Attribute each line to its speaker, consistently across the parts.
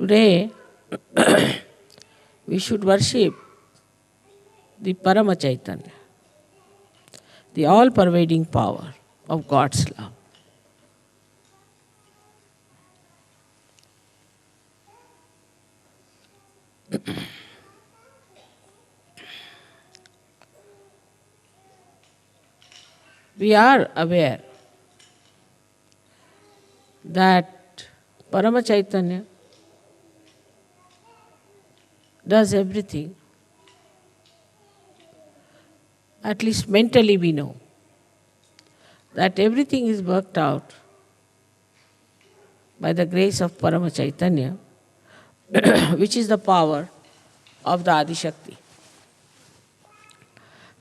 Speaker 1: Today, we should worship the Parama Chaitanya, the all-pervading power of God's love. We are aware that Parama Chaitanya does everything. At least mentally we know that everything is worked out by the grace of Parama Chaitanya, which is the power of the Adi Shakti.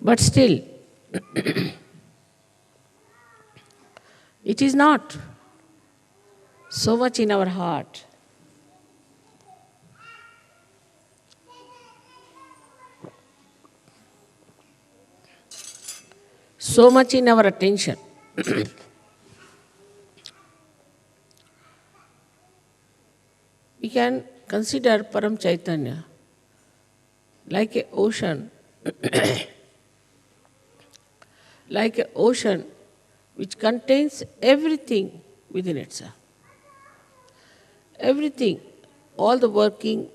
Speaker 1: But still, it is not so much in our heart. So much in our attention. We can consider Param Chaitanya like an ocean, like an ocean which contains everything within itself. Everything, all the working,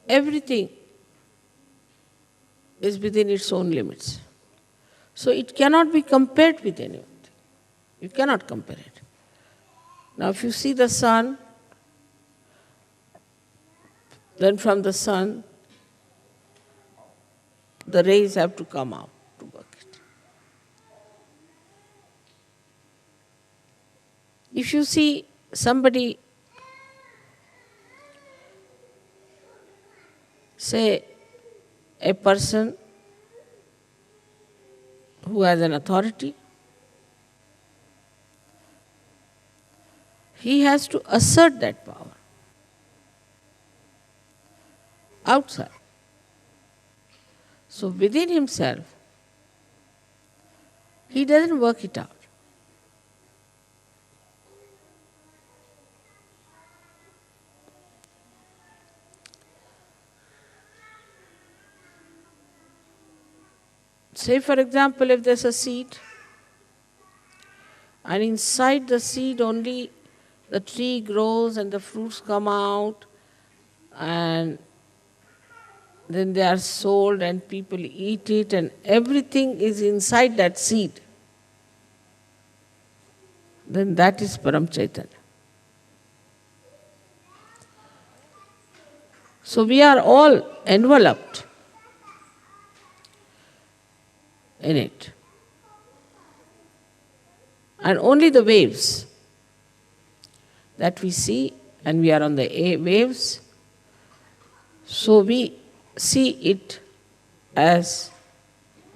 Speaker 1: everything is within its own limits. So it cannot be compared with anything. You cannot compare it. Now if you see the sun, then from the sun, the rays have to come out to work it. If you see somebody, say a person who has an authority, he has to assert that power outside. So within himself, he doesn't work it out. Say for example, if there's a seed, and inside the seed only the tree grows and the fruits come out, and then they are sold and people eat it, and everything is inside that seed, then that is Param Chaitanya. So we are all enveloped in it. And only the waves that we see, and we are on the waves, so we see it as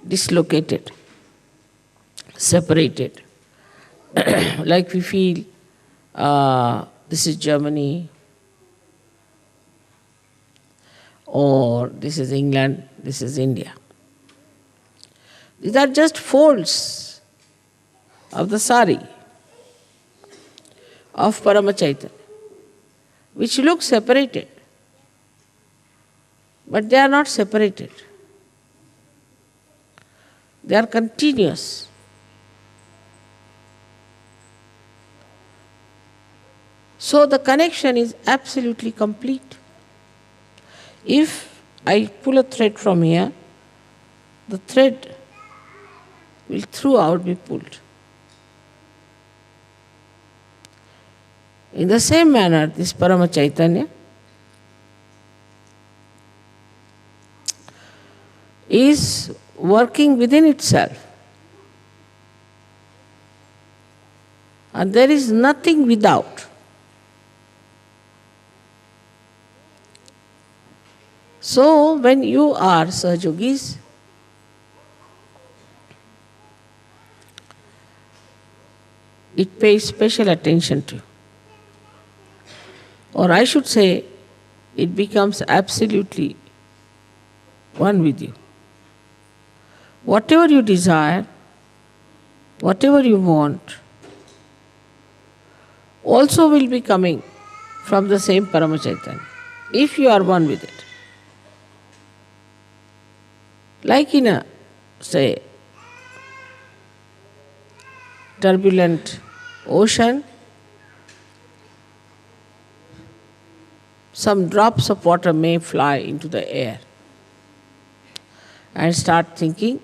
Speaker 1: dislocated, separated. Like we feel, this is Germany, or this is England, this is India. These are just folds of the sari of Parama Chaitanya, which look separated, but they are not separated. They are continuous. So the connection is absolutely complete. If I pull a thread from here, the thread will throughout be pulled. In the same manner, this Parama Chaitanya is working within itself. And there is nothing without. So when you are Sahajogis, it pays special attention to you. Or I should say, it becomes absolutely one with you. Whatever you desire, whatever you want, also will be coming from the same Paramachaitanya, if you are one with it. Like in a, say, turbulent ocean, some drops of water may fly into the air and start thinking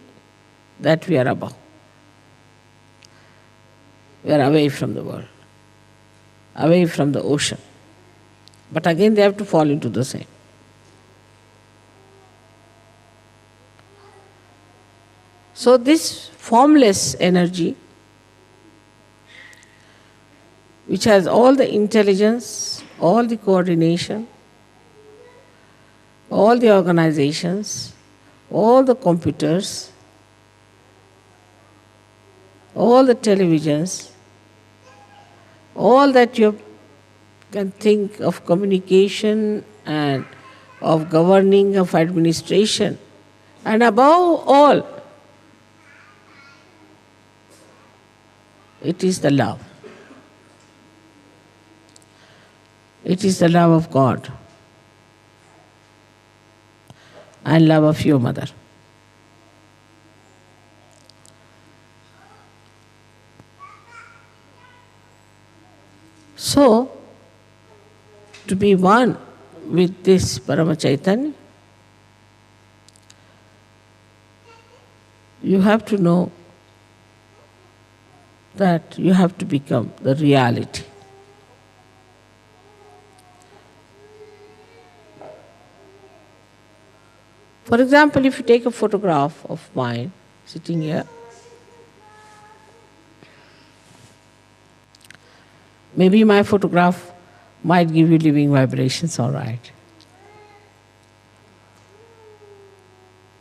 Speaker 1: that we are above. We are away from the world, away from the ocean. But again they have to fall into the same. So this formless energy, which has all the intelligence, all the coordination, all the organizations, all the computers, all the televisions, all that you can think of communication and of governing, of administration, and above all, it is the love. It is the love of God and love of your mother. So, to be one with this Paramachaitanya, you have to know that you have to become the reality. For example, if you take a photograph of mine sitting here, maybe my photograph might give you living vibrations, all right.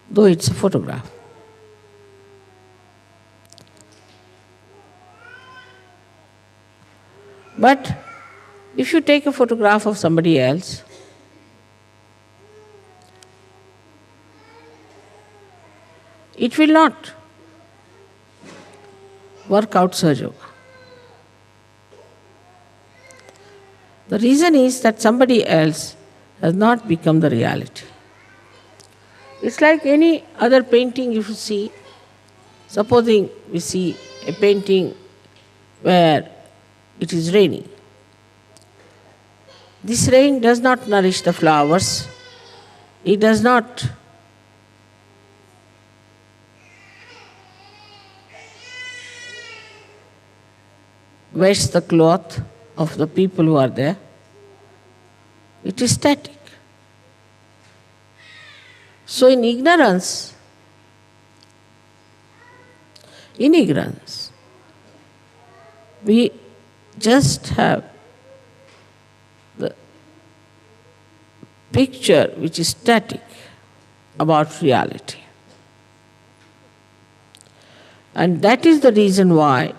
Speaker 1: Though it's a photograph. But if you take a photograph of somebody else, it will not work out Sahaja Yoga. The reason is that somebody else has not become the reality. It's like any other painting if you see. Supposing we see a painting where it is raining. This rain does not nourish the flowers. It does not wash the cloth of the people who are there. It is static. So in ignorance, we just have the picture which is static about reality. And that is the reason why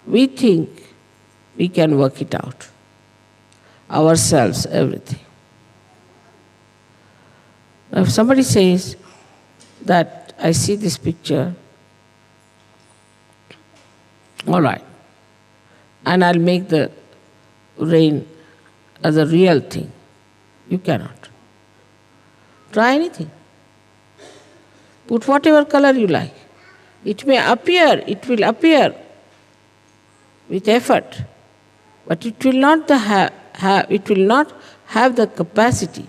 Speaker 1: we think we can work it out. Ourselves, everything. If somebody says that I see this picture, all right, and I'll make the rain as a real thing, you cannot. Try anything. Put whatever color you like. It will appear with effort, but it will not have the capacity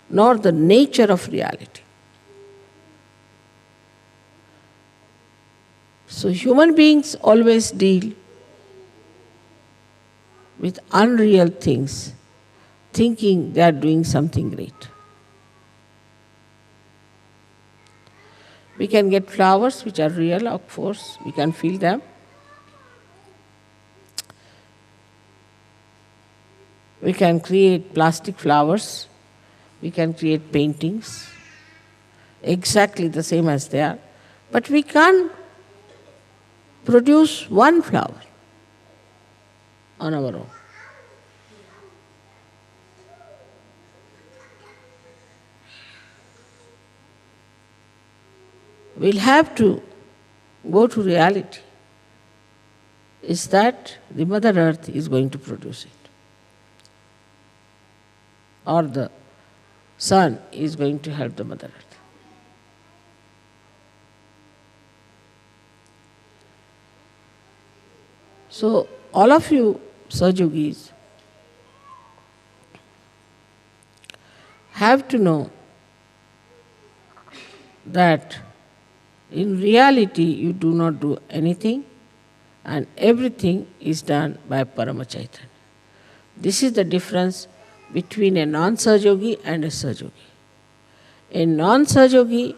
Speaker 1: nor the nature of reality. So human beings always deal with unreal things, thinking they are doing something great. We can get flowers which are real, of course, we can feel them. We can create plastic flowers, we can create paintings, exactly the same as they are, but we can't produce one flower on our own. We'll have to go to reality, is that the Mother Earth is going to produce it. Or the sun is going to help the Mother Earth. So, all of you Sahaja-yogis have to know that in reality you do not do anything and everything is done by Parama Chaitanya. This is the difference between a non-Sahaja-yogi and a Sahaja-yogi. A non-Sahaja-yogi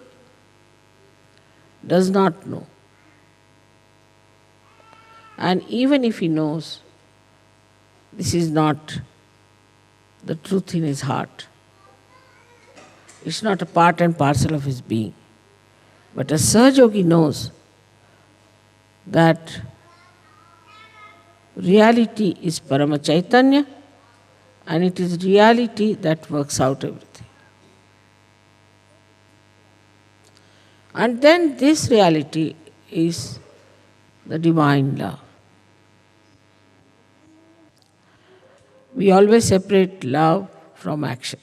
Speaker 1: does not know. And even if he knows, this is not the truth in his heart. It's not a part and parcel of his being. But a Sahaja-yogi knows that reality is Parama Chaitanya and it is reality that works out everything. And then this reality is the divine love. We always separate love from action.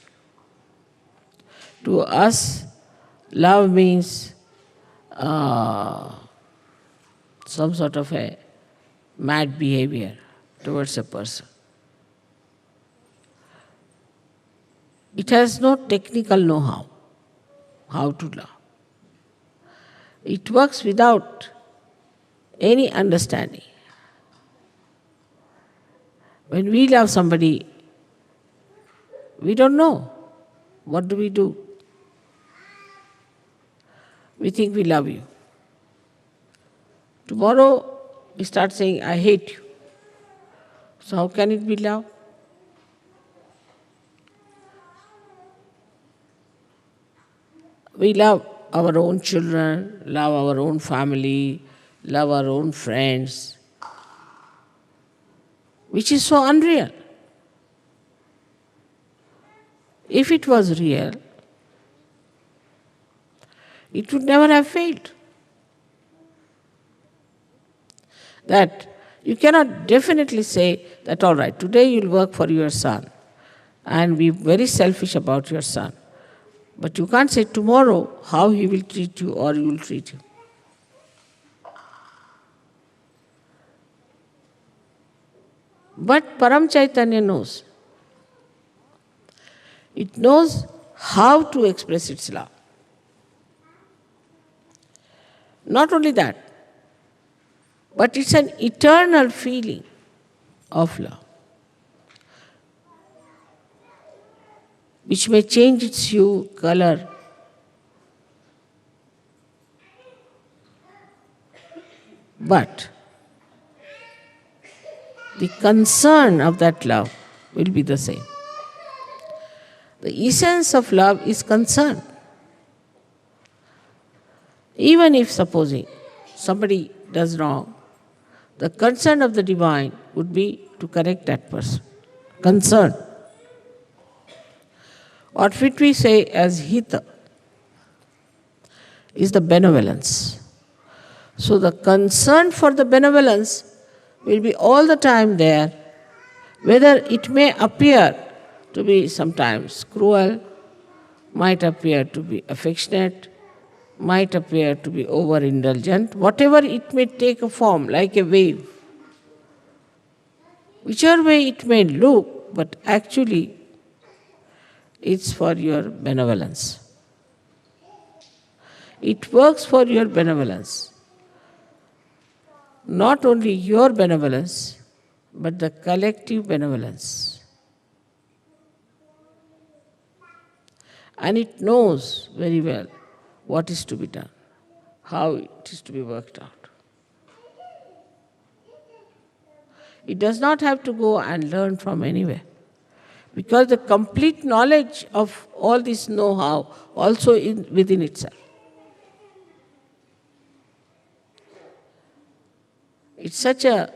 Speaker 1: To us, love means some sort of a mad behavior towards a person. It has no technical know-how, how to love. It works without any understanding. When we love somebody, we don't know. What do we do? We think we love you. Tomorrow we start saying, I hate you. So how can it be love? We love our own children, love our own family, love our own friends, which is so unreal. If it was real, it would never have failed. That you cannot definitely say that, all right, today you'll work for your son and be very selfish about your son. But you can't say tomorrow how he will treat you or you will treat him. But Param Chaitanya knows. It knows how to express its love. Not only that, but it's an eternal feeling of love, which may change its hue, color, but the concern of that love will be the same. The essence of love is concern. Even if, supposing, somebody does wrong, the concern of the divine would be to correct that person. Concern. Or what we say as hita is the benevolence. So the concern for the benevolence will be all the time there, whether it may appear to be sometimes cruel, might appear to be affectionate, might appear to be overindulgent, whatever it may take a form, like a wave. Whichever way it may look, but actually it's for your benevolence. It works for your benevolence. Not only your benevolence, but the collective benevolence. And it knows very well what is to be done, how it is to be worked out. It does not have to go and learn from anywhere, because the complete knowledge of all this know-how also within itself. It's such a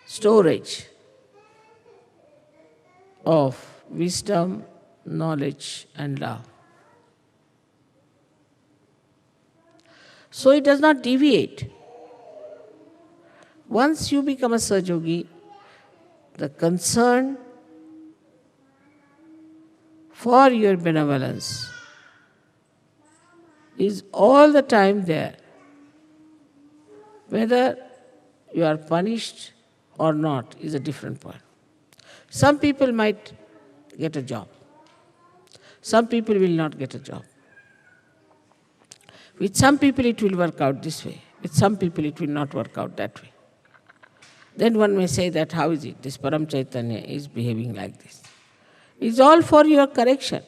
Speaker 1: storage of wisdom, knowledge and love. So it does not deviate. Once you become a Sahajogi, the concern for your benevolence is all the time there. Whether you are punished or not is a different point. Some people might get a job. Some people will not get a job. With some people it will work out this way. With some people it will not work out that way. Then one may say that how is it? This Param Chaitanya is behaving like this. It's all for your correction.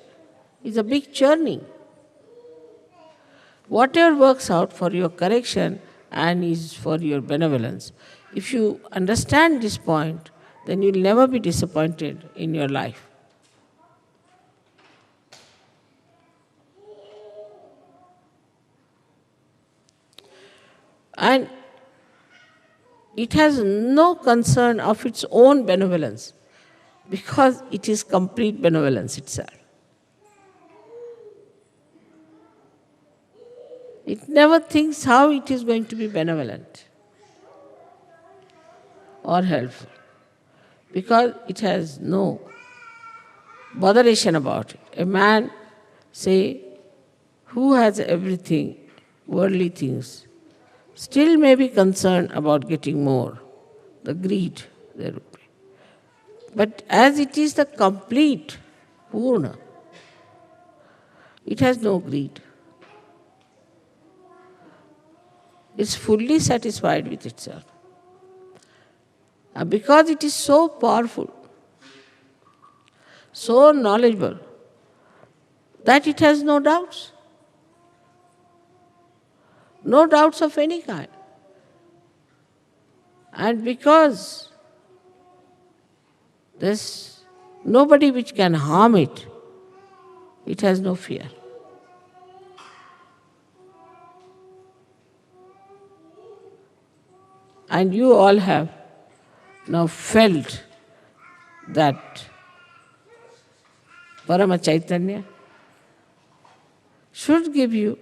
Speaker 1: It's a big journey. Whatever works out for your correction and is for your benevolence, if you understand this point, then you'll never be disappointed in your life. And it has no concern of its own benevolence because it is complete benevolence itself. It never thinks how it is going to be benevolent or helpful because it has no botheration about it. A man, say, who has everything, worldly things, still may be concerned about getting more, the greed there would be. But as it is the complete Purna, it has no greed. It's fully satisfied with itself. And because it is so powerful, so knowledgeable, that it has no doubts. No doubts of any kind. And because there's nobody which can harm it, it has no fear. And you all have now felt that Parama Chaitanya should give you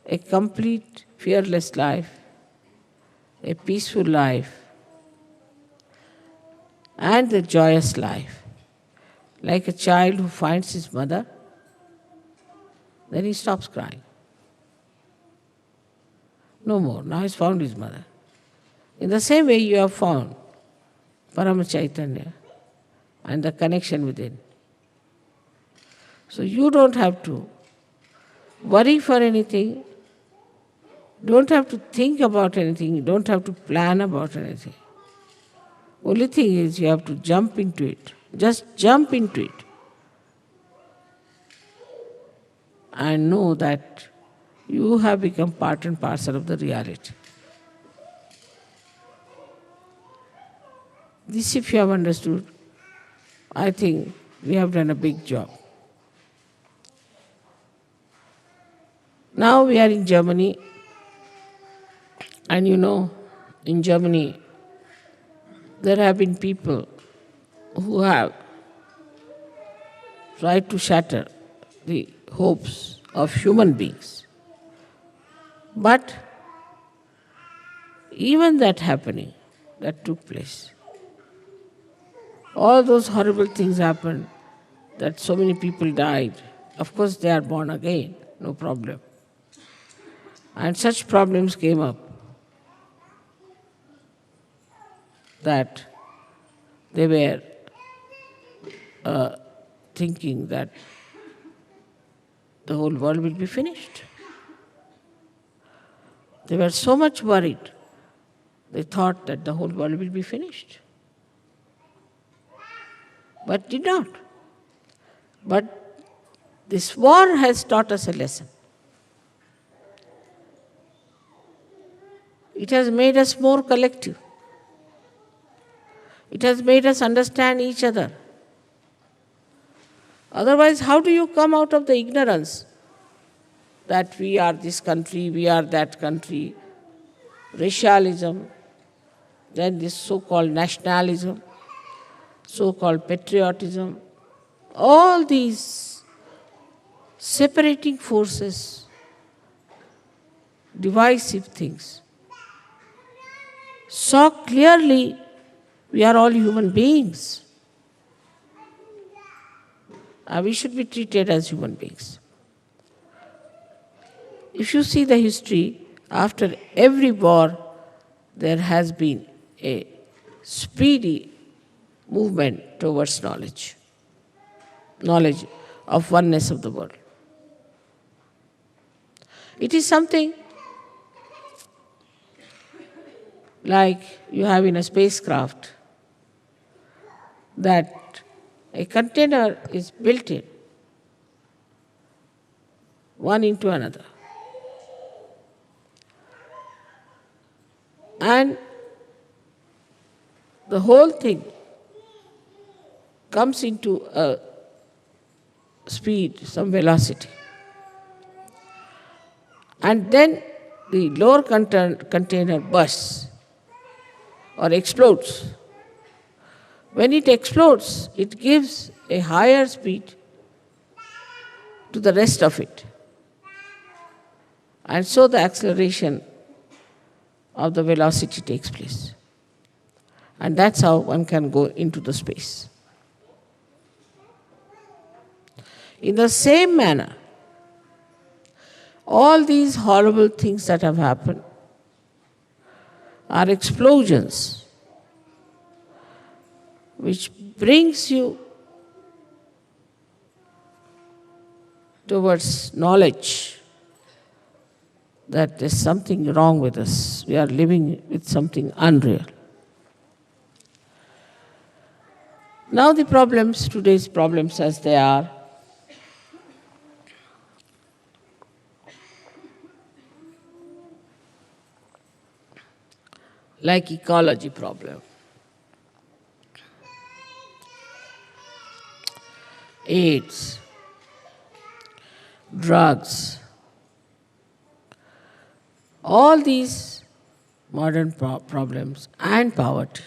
Speaker 1: a complete, fearless life, a peaceful life, and a joyous life. Like a child who finds his mother, then he stops crying. No more. Now he's found his mother. In the same way you have found Parama Chaitanya and the connection within. So you don't have to worry for anything, don't have to think about anything, you don't have to plan about anything. Only thing is you have to jump into it. Just jump into it. And know that you have become part and parcel of the reality. This, if you have understood, I think we have done a big job. Now we are in Germany, and you know, in Germany, there have been people who have tried to shatter the hopes of human beings. But even that happening, that took place, all those horrible things happened, that so many people died. Of course, they are born again, no problem. And such problems came up that they were thinking that the whole world will be finished. They were so much worried, they thought that the whole world will be finished. But did not. But this war has taught us a lesson. It has made us more collective. It has made us understand each other. Otherwise, how do you come out of the ignorance that we are this country, we are that country, racialism, then this so-called nationalism, so-called patriotism, all these separating forces, divisive things. saw clearly we are all human beings. We should be treated as human beings. If you see the history, after every war, there has been a speedy movement towards knowledge of oneness of the world. It is something like you have in a spacecraft, that a container is built in, one into another. And the whole thing comes into a speed, some velocity. And then the lower container bursts or explodes. When it explodes, it gives a higher speed to the rest of it. And so the acceleration of the velocity takes place. And that's how one can go into the space. In the same manner, all these horrible things that have happened are explosions which brings you towards knowledge that there's something wrong with us. We are living with something unreal. Now the problems, today's problems as they are, like ecology problem, AIDS, drugs, all these modern problems and poverty.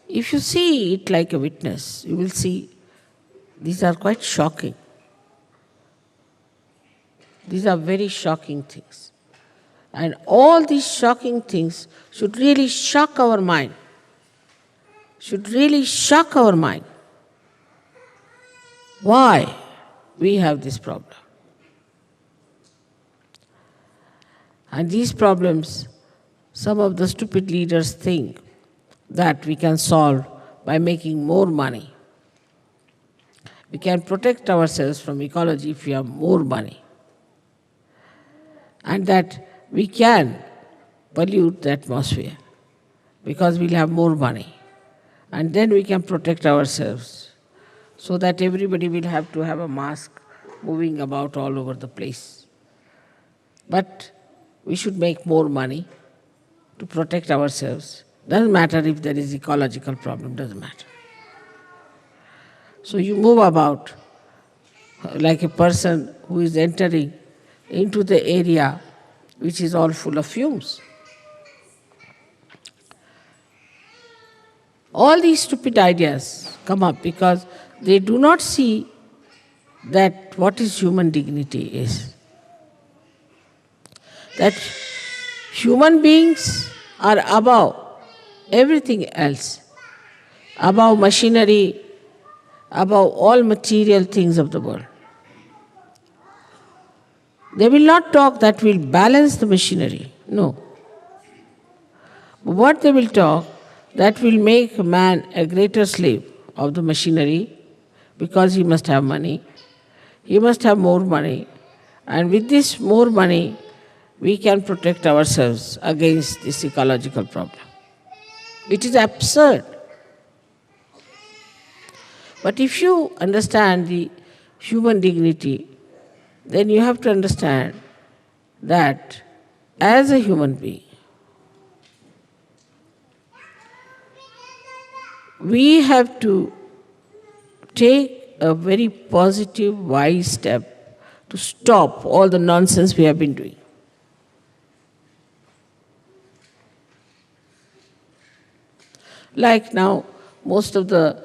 Speaker 1: If you see it like a witness, you will see these are quite shocking. These are very shocking things. And all these shocking things should really shock our mind. Should really shock our mind. Why we have this problem? And these problems, some of the stupid leaders think that we can solve by making more money. We can protect ourselves from ecology if we have more money. And that we can pollute the atmosphere because we'll have more money. And then we can protect ourselves so that everybody will have to have a mask moving about all over the place. But we should make more money to protect ourselves. Doesn't matter if there is ecological problem, doesn't matter. So you move about like a person who is entering into the area which is all full of fumes. All these stupid ideas come up because they do not see that what is human dignity is. That human beings are above everything else, above machinery, above all material things of the world. They will not talk that will balance the machinery, no. But what they will talk, that will make a man a greater slave of the machinery because he must have money, he must have more money, and with this more money, we can protect ourselves against this ecological problem. It is absurd. But if you understand the human dignity, then you have to understand that as a human being, we have to take a very positive, wise step to stop all the nonsense we have been doing. Like now, most of the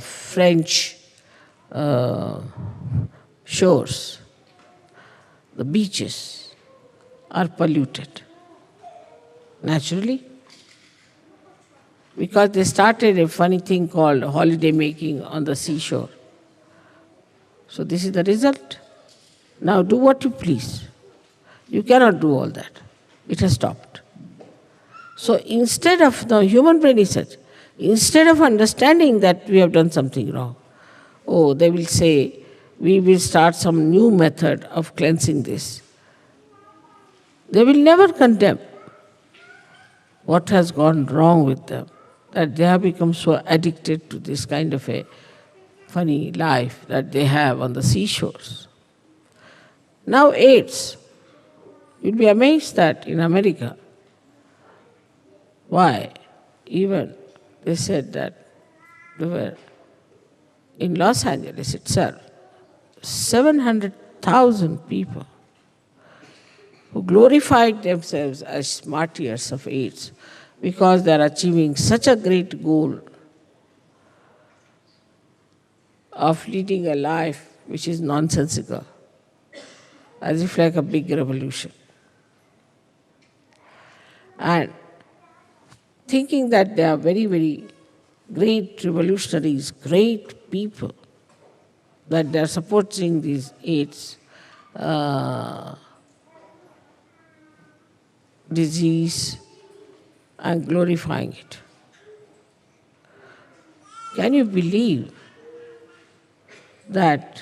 Speaker 1: French shores, the beaches, are polluted. naturally. Because they started a funny thing called holiday making on the seashore. So this is the result. Now do what you please. You cannot do all that. It has stopped. So instead of, the human brain is such, instead of understanding that we have done something wrong, oh, they will say, we will start some new method of cleansing this. They will never condemn what has gone wrong with them, that they have become so addicted to this kind of a funny life that they have on the seashores. Now AIDS. You'll be amazed that in America, why? Even they said that there were, in Los Angeles itself, 700,000 people who glorified themselves as martyrs of AIDS because they are achieving such a great goal of leading a life which is nonsensical, as if like a big revolution. And thinking that they are very, very great revolutionaries, great people, that they are supporting these AIDS disease and glorifying it. Can you believe that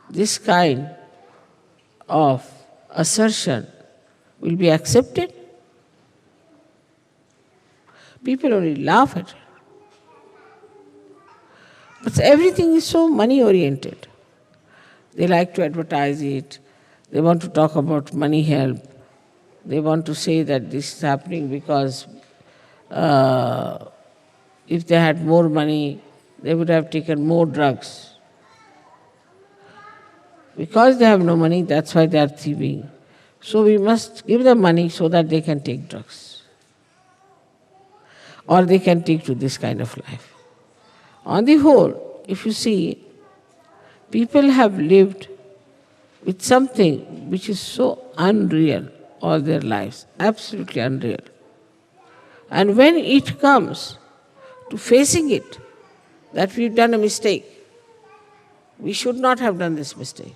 Speaker 1: this kind of assertion will be accepted? People only laugh at it. But everything is so money-oriented. They like to advertise it. They want to talk about money help. They want to say that this is happening because if they had more money, they would have taken more drugs. Because they have no money, that's why they are thieving. So we must give them money so that they can take drugs. Or they can take to this kind of life. On the whole, if you see, people have lived with something which is so unreal all their lives, absolutely unreal. And when it comes to facing it, that we've done a mistake, we should not have done this mistake,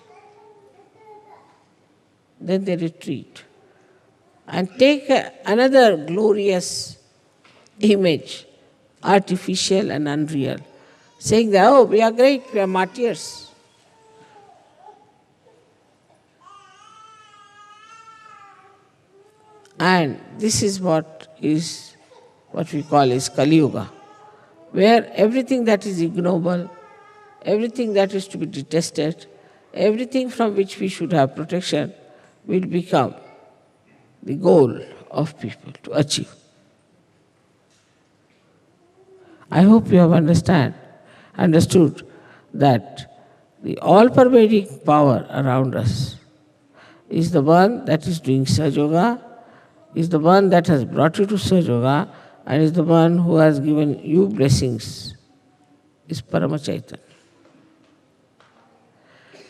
Speaker 1: then they retreat and take another glorious image, artificial and unreal, saying that, oh, we are great, we are martyrs. And this is what we call is Kali Yuga, where everything that is ignoble, everything that is to be detested, everything from which we should have protection will become the goal of people to achieve. I hope you have understood that the all-pervading power around us is the one that is doing Sahaja Yoga, is the one that has brought you to Sahaja Yoga, and is the one who has given you blessings, is Parama Chaitanya,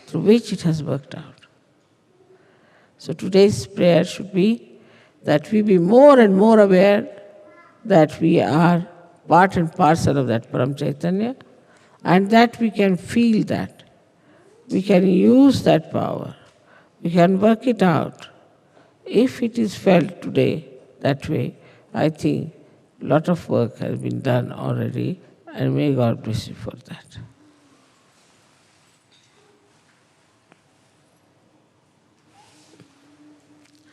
Speaker 1: through which it has worked out. So today's prayer should be that we be more and more aware that we are part and parcel of that Param Chaitanya, and that we can feel that. We can use that power. We can work it out. If it is felt today that way, I think a lot of work has been done already, and may God bless you for that.